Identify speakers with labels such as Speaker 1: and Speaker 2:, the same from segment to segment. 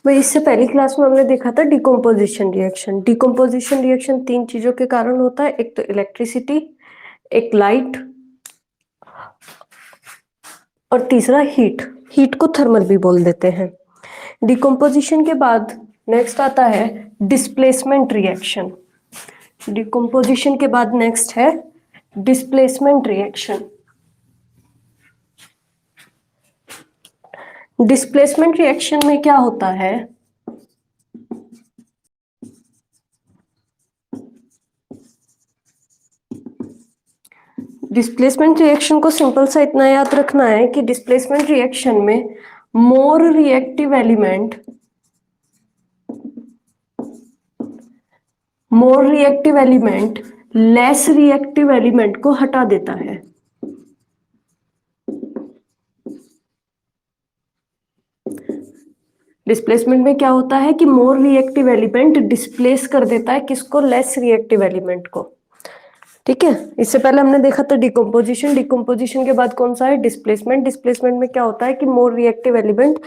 Speaker 1: भाई इससे पहली क्लास में हमने देखा था डिकम्पोजिशन रिएक्शन। डिकम्पोजिशन रिएक्शन तीन चीजों के कारण होता है, एक तो इलेक्ट्रिसिटी, एक लाइट और तीसरा हीट। हीट को थर्मल भी बोल देते हैं। डिकम्पोजिशन के बाद नेक्स्ट आता है डिस्प्लेसमेंट रिएक्शन। डिकम्पोजिशन के बाद नेक्स्ट है डिस्प्लेसमेंट रिएक्शन। डिस्प्लेसमेंट रिएक्शन में क्या होता है, डिस्प्लेसमेंट रिएक्शन को सिंपल सा इतना याद रखना है कि डिस्प्लेसमेंट रिएक्शन में more reactive element less reactive element को हटा देता है। डिस्प्लेसमेंट में क्या होता है कि मोर रिएक्टिव एलिमेंट डिस्प्लेस कर देता है किसको, लेस रिएक्टिव एलिमेंट को। ठीक है, इससे पहले हमने देखा था डिकम्पोजिशन। डिकम्पोजिशन के बाद कौन सा है, डिस्प्लेसमेंट। डिस्प्लेसमेंट में क्या होता है कि more reactive element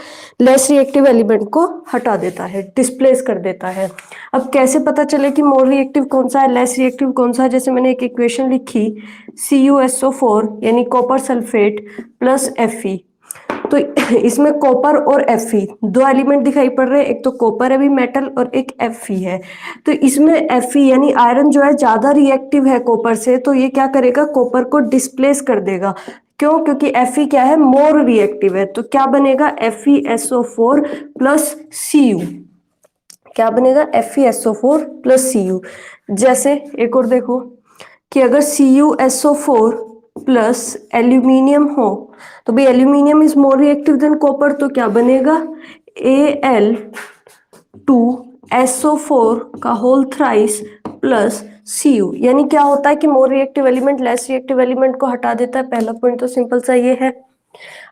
Speaker 1: less reactive element को हटा देता है, डिस्प्लेस कर देता है। अब कैसे पता चले कि मोर रिएक्टिव कौन सा है, लेस रिएक्टिव कौन सा है? जैसे मैंने एक इक्वेशन लिखी CuSO4 यानी कॉपर सल्फेट प्लस Fe, तो इसमें कॉपर और Fe दो एलिमेंट दिखाई पड़ रहे हैं, एक तो कॉपर है भी मेटल और एक Fe है। तो इसमें Fe यानी आयरन जो है ज्यादा रिएक्टिव है कॉपर से, तो ये क्या करेगा, कॉपर को डिस्प्लेस कर देगा। क्यों? क्योंकि Fe क्या है, मोर रिएक्टिव है। तो क्या बनेगा, FeSO4 प्लस Cu। क्या बनेगा, FeSO4 प्लस Cu। जैसे एक और देखो कि अगर CuSO4 प्लस एल्यूमिनियम हो, तो भाई aluminium is more reactive than copper, तो क्या बनेगा, Al2SO4 का होल थ्राइस प्लस Cu। यानी क्या होता है कि more reactive element less reactive element को हटा देता है। पहला पॉइंट तो सिंपल सा ये है।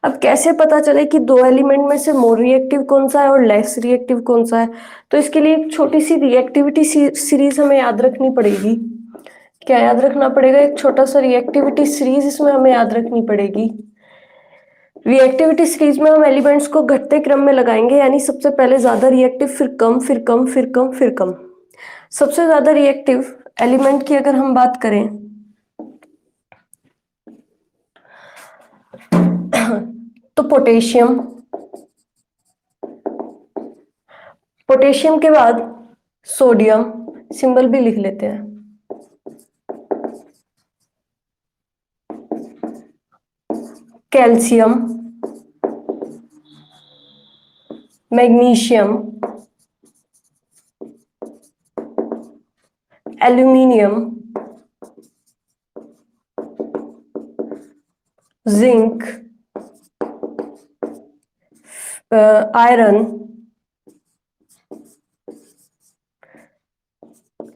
Speaker 1: अब कैसे पता चले कि दो एलिमेंट में से मोर रिएक्टिव कौन सा है और लेस रिएक्टिव कौन सा है? तो इसके लिए एक छोटी सी रिएक्टिविटी सीरीज हमें याद रखनी पड़ेगी। क्या याद रखना पड़ेगा, एक छोटा सा रिएक्टिविटी सीरीज इसमें हमें याद रखनी पड़ेगी। रिएक्टिविटी सीरीज में हम एलिमेंट्स को घटते क्रम में लगाएंगे, यानी सबसे पहले ज्यादा रिएक्टिव, फिर कम, फिर कम, फिर कम, फिर कम। सबसे ज्यादा रिएक्टिव एलिमेंट की अगर हम बात करें तो पोटेशियम। पोटेशियम के बाद सोडियम, सिंबल भी लिख लेते हैं, calcium, magnesium, aluminium, zinc, iron,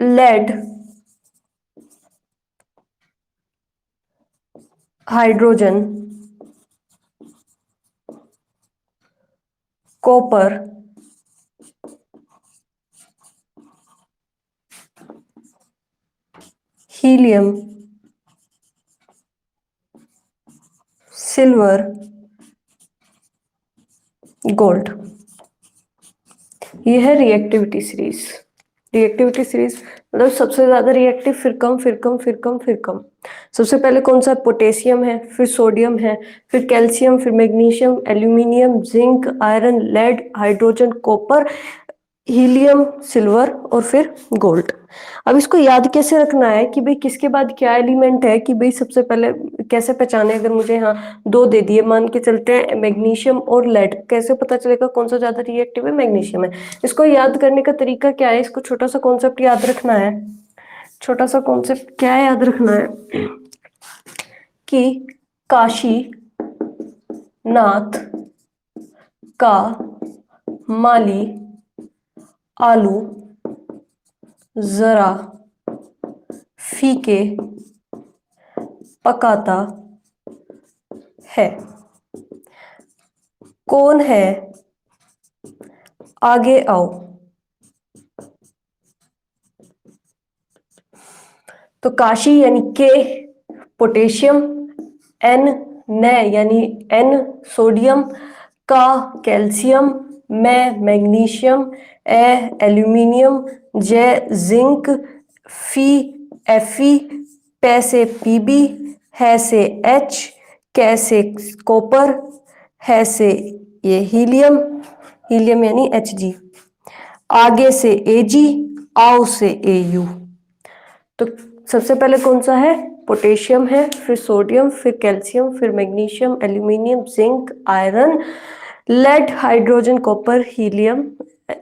Speaker 1: lead, hydrogen, copper, helium, silver, gold. ये है रिएक्टिविटी सीरीज। रिएक्टिविटी सीरीज मतलब सबसे ज्यादा रिएक्टिव, फिर कम, फिर कम, फिर कम, फिर कम। सबसे पहले कौन सा, पोटेशियम है, फिर सोडियम है, फिर कैल्शियम, फिर magnesium, aluminium, zinc, iron, lead, hydrogen, copper, helium, silver और फिर गोल्ड। अब इसको याद कैसे रखना है कि भाई किसके बाद क्या एलिमेंट है, कि भाई सबसे पहले कैसे पहचाने, अगर मुझे यहाँ दो दे दिए, मान के चलते हैं मैग्नीशियम और लेड, कैसे पता चलेगा कौन सा ज्यादा रिएक्टिव है, मैग्नीशियम है। इसको याद करने का तरीका क्या है, इसको छोटा सा कॉन्सेप्ट याद रखना है। छोटा सा कॉन्सेप्ट क्या याद रखना है कि काशी नाथ का माली आलू जरा फीके पकाता है, कौन है, आगे आओ। तो काशी यानी के पोटेशियम, एन ने यानी एन सोडियम, का कैल्शियम, मैं मैग्नीशियम, ए एल्यूमिनियम, जे जिंक, फी एफी, पै से पीबी, है से एच, कै से कॉपर, है से ये हीलियम, हीलियम यानी एच जी, आगे से एजी, आओ से एयू। तो सबसे पहले कौन सा है, पोटेशियम है, फिर सोडियम, फिर कैल्शियम, फिर magnesium, aluminium, zinc, iron, lead, hydrogen, copper, helium,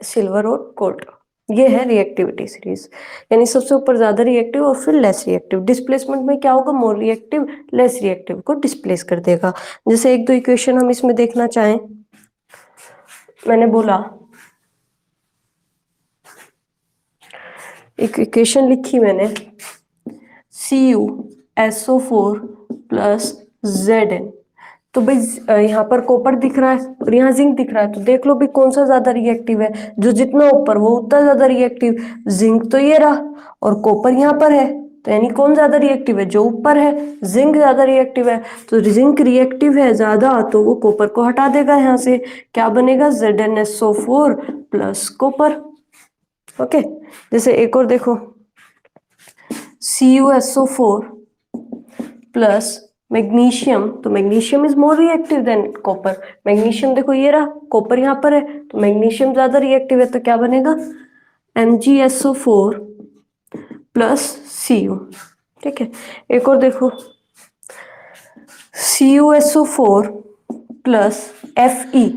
Speaker 1: silver और गोल्ड। ये है रिएक्टिविटी सीरीज, यानी सबसे ऊपर ज्यादा रिएक्टिव और फिर लेस रिएक्टिव। डिस्प्लेसमेंट में क्या होगा, मोर रिएक्टिव लेस रिएक्टिव को डिस्प्लेस कर देगा। जैसे एक दो इक्वेशन हम इसमें देखना चाहें, मैंने बोला एक इक्वेशन लिखी मैंने, CuSO4 प्लस Zn। तो भाई यहाँ पर कॉपर दिख रहा है और यहाँ जिंक दिख रहा है, तो देख लो भाई कौन सा ज्यादा रिएक्टिव है, जो जितना ऊपर वो उतना ज्यादा रिएक्टिव। जिंक तो ये रहा और कॉपर यहाँ पर है, तो यानी कौन ज्यादा रिएक्टिव है, जो ऊपर है। जिंक ज्यादा रिएक्टिव है, तो जिंक रिएक्टिव है ज्यादा, तो वो कॉपर को हटा देगा यहाँ से, क्या बनेगा, ZnSO4 प्लस कॉपर। ओके, जैसे एक और देखो, CuSO4 प्लस मैग्नीशियम, तो magnesium is more reactive than copper. Magnesium देखो ये रहा, कॉपर यहाँ पर है, तो मैग्नीशियम ज्यादा रिएक्टिव है, तो क्या बनेगा, MgSO4 प्लस Cu। ठीक है, एक और देखो, CuSO4 प्लस Fe।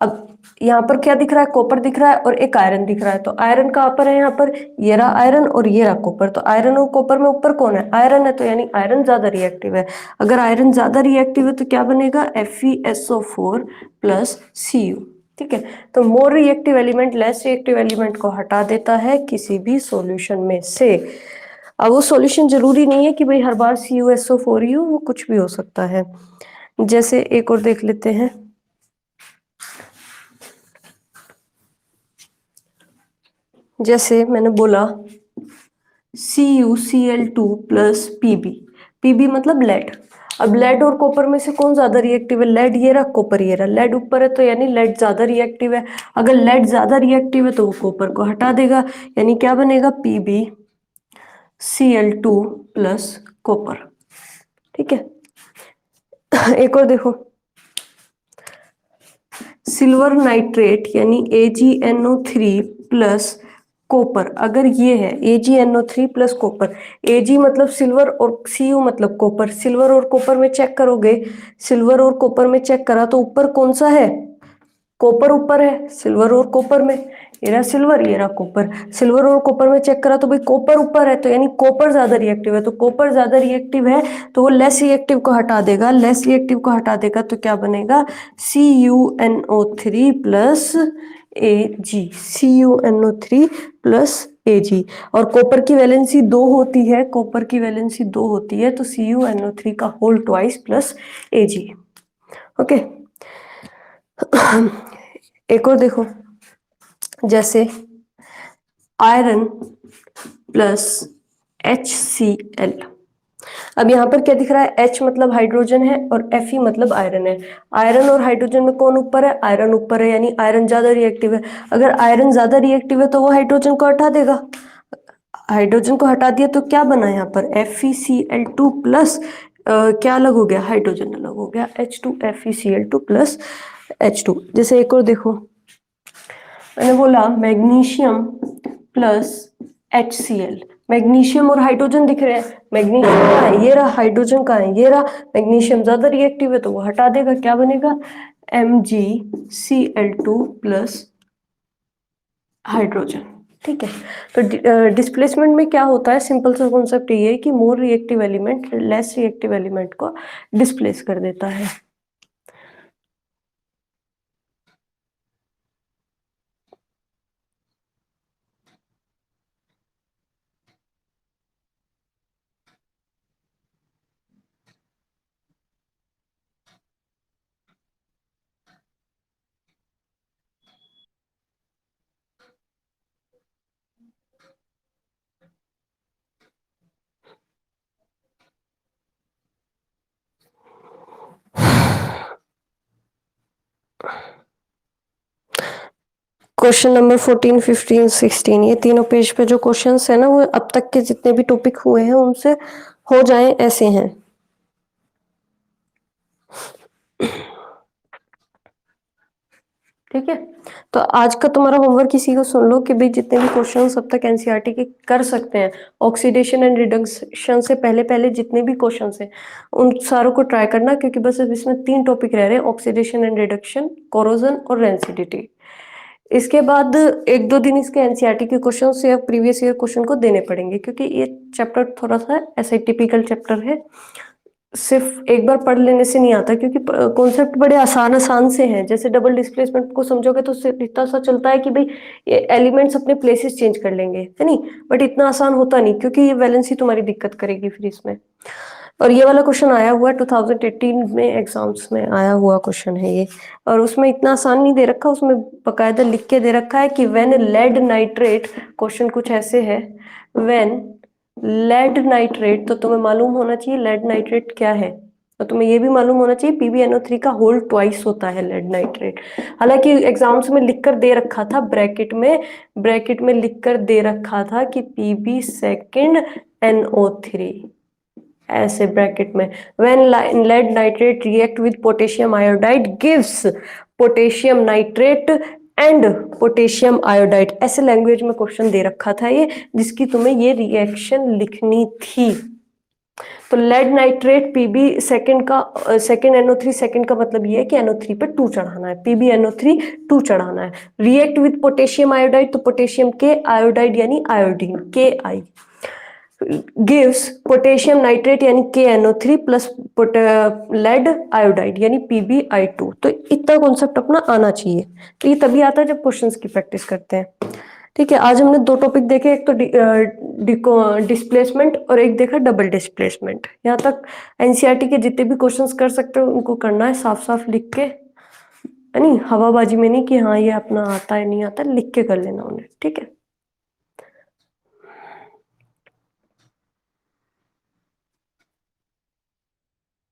Speaker 1: अब यहाँ पर क्या दिख रहा है, कॉपर दिख रहा है और एक आयरन दिख रहा है, तो आयरन कहाँ पर है, यहाँ पर ये रहा आयरन और ये रहा कॉपर, तो आयरन और कॉपर में ऊपर कौन है, आयरन है, तो यानी आयरन ज्यादा रिएक्टिव है। अगर आयरन ज्यादा रिएक्टिव है तो क्या बनेगा, FeSO4 प्लस Cu। ठीक है, तो more reactive element less reactive element को हटा देता है किसी भी सॉल्यूशन में से। अब वो सॉल्यूशन जरूरी नहीं है कि भाई हर बार CuSO4 ही हो, वो कुछ भी हो सकता है। जैसे एक और देख लेते हैं, जैसे मैंने बोला CuCl2 प्लस Pb, Pb मतलब लेड। अब लेड और कॉपर में से कौन ज्यादा रिएक्टिव है, लेड ये रहा, कॉपर ये रहा, लेड ऊपर है तो यानी लेड ज्यादा रिएक्टिव है। अगर लेड ज्यादा रिएक्टिव है तो वो कॉपर को हटा देगा, यानी क्या बनेगा, PbCl2 प्लस कॉपर। ठीक है, एक और देखो, सिल्वर नाइट्रेट यानी AgNO3 प्लस कॉपर। अगर ये है AgNO3 प्लस कॉपर, Ag मतलब सिल्वर और Cu मतलब कॉपर, सिल्वर और कॉपर में चेक करोगे, सिल्वर और कॉपर में चेक करा तो ऊपर कौन सा है, कॉपर ऊपर है सिल्वर और कॉपर में, ये रहा सिल्वर ये रहा कॉपर, सिल्वर और कॉपर में चेक करा तो भाई कॉपर ऊपर है, तो यानी कॉपर ज्यादा रिएक्टिव है, तो कॉपर ज्यादा रिएक्टिव है तो वो लेस रिएक्टिव को हटा देगा, लेस रिएक्टिव को हटा देगा तो क्या बनेगा, CuNO3 plus Ag, CuNO3 plus Ag। और कॉपर की वैलेंसी 2 होती है, कॉपर की वैलेंसी 2 होती है, तो CuNO3 का whole twice plus Ag। Okay, एक और देखो, जैसे आयरन प्लस HCl। अब यहाँ पर क्या दिख रहा है, H मतलब हाइड्रोजन है और Fe मतलब आयरन है। आयरन और हाइड्रोजन में कौन ऊपर है, आयरन ऊपर है, यानी आयरन ज्यादा रिएक्टिव है। अगर आयरन ज्यादा रिएक्टिव है तो वो हाइड्रोजन को हटा देगा, हाइड्रोजन को हटा दिया तो क्या बना यहाँ पर, FeCl2 प्लस क्या अलग हो गया, हाइड्रोजन अलग हो गया, H2 FeCl2 प्लस H2। जैसे एक और देखो, मैंने बोला मैग्नीशियम प्लस HCl, मैग्नीशियम और हाइड्रोजन दिख रहे हैं, मैग्नीशियम का है ये रहा, हाइड्रोजन का है ये रहा, मैग्नीशियम ज्यादा रिएक्टिव है तो वो हटा देगा, क्या बनेगा, MgCl2 प्लस हाइड्रोजन। ठीक है, तो डिस्प्लेसमेंट में क्या होता है, सिंपल सा कॉन्सेप्ट ये है कि more reactive element less reactive element को डिस्प्लेस कर देता है। क्वेश्चन नंबर 14, 15, 16 ये तीनों पेज पे जो क्वेश्चंस है ना वो अब तक के जितने भी टॉपिक हुए हैं उनसे हो जाएं ऐसे हैं। ठीक है, तो आज का तुम्हारा होमवर्क इसी को सुन लो कि भाई जितने भी क्वेश्चंस अब तक एनसीईआरटी के कर सकते हैं, ऑक्सीडेशन एंड रिडक्शन से पहले पहले जितने भी क्वेश्चंस हैं उन सारों को ट्राई करना, क्योंकि बस अब इसमें 3 टॉपिक रह रहे हैं, ऑक्सीडेशन एंड रिडक्शन, कोरोजन और रेंसिडिटी। इसके बाद 1-2 दिन इसके एनसीईआरटी के क्वेश्चन या प्रीवियस ईयर क्वेश्चन को देने पड़ेंगे, क्योंकि ये चैप्टर थोड़ा सा ऐसे टिपिकल चैप्टर है, सिर्फ एक बार पढ़ लेने से नहीं आता, क्योंकि कॉन्सेप्ट बड़े आसान आसान से हैं। जैसे डबल डिस्प्लेसमेंट को समझोगे तो उससे इतना सा चलता है कि भाई ये एलिमेंट्स अपने प्लेसेस चेंज कर लेंगे, है नहीं, बट इतना आसान होता नहीं, क्योंकि ये वैलेंसी तुम्हारी दिक्कत करेगी फिर इसमें। और ये वाला क्वेश्चन आया हुआ है 2018 में एग्जाम्स में आया हुआ क्वेश्चन है ये, और उसमें इतना आसान नहीं दे रखा, उसमें बकायदा लिख के दे रखा है कि व्हेन लेड नाइट्रेट, क्वेश्चन कुछ ऐसे है, व्हेन लेड नाइट्रेट, तो तुम्हें मालूम होना चाहिए लेड नाइट्रेट क्या है, तो तुम्हें ये भी मालूम होना चाहिए PbNO3 का होल ट्वाइस होता है लेड नाइट्रेट। हालांकि एग्जाम्स में लिखकर दे रखा था ब्रैकेट में लिखकर दे रखा था कि Pb सेकंड NO3, ऐसे ब्रैकेट में, when lead nitrate react with potassium iodide gives potassium nitrate and potassium iodide, ऐसे लैंग्वेज में क्वेश्चन दे रखा था ये, जिसकी तुम्हें ये रिएक्शन लिखनी थी। तो लेड नाइट्रेट Pb सेकंड का सेकंड NO3 सेकंड का मतलब ये है कि NO3 पे 2 चढ़ाना है, PbNO3 2 चढ़ाना है। रिएक्ट विद पोटेशियम आयोडाइड, तो पोटेशियम के आयोडाइड यानी iodine Ki gives potassium nitrate यानी KNO3 प्लस लेड आयोडाइड यानी PbI2। तो इतना कॉन्सेप्ट अपना आना चाहिए, तो ये तभी आता है जब क्वेश्चंस की प्रैक्टिस करते हैं। ठीक है, आज हमने 2 टॉपिक देखे, एक तो डिस्प्लेसमेंट और एक देखा डबल डिस्प्लेसमेंट। यहाँ तक एनसीईआरटी के जितने भी क्वेश्चंस कर सकते हो उनको करना है साफ साफ लिख के, है नहीं, हवाबाजी में नहीं कि हाँ ये अपना आता है नहीं आता, लिख के कर लेना उन्हें। ठीक है।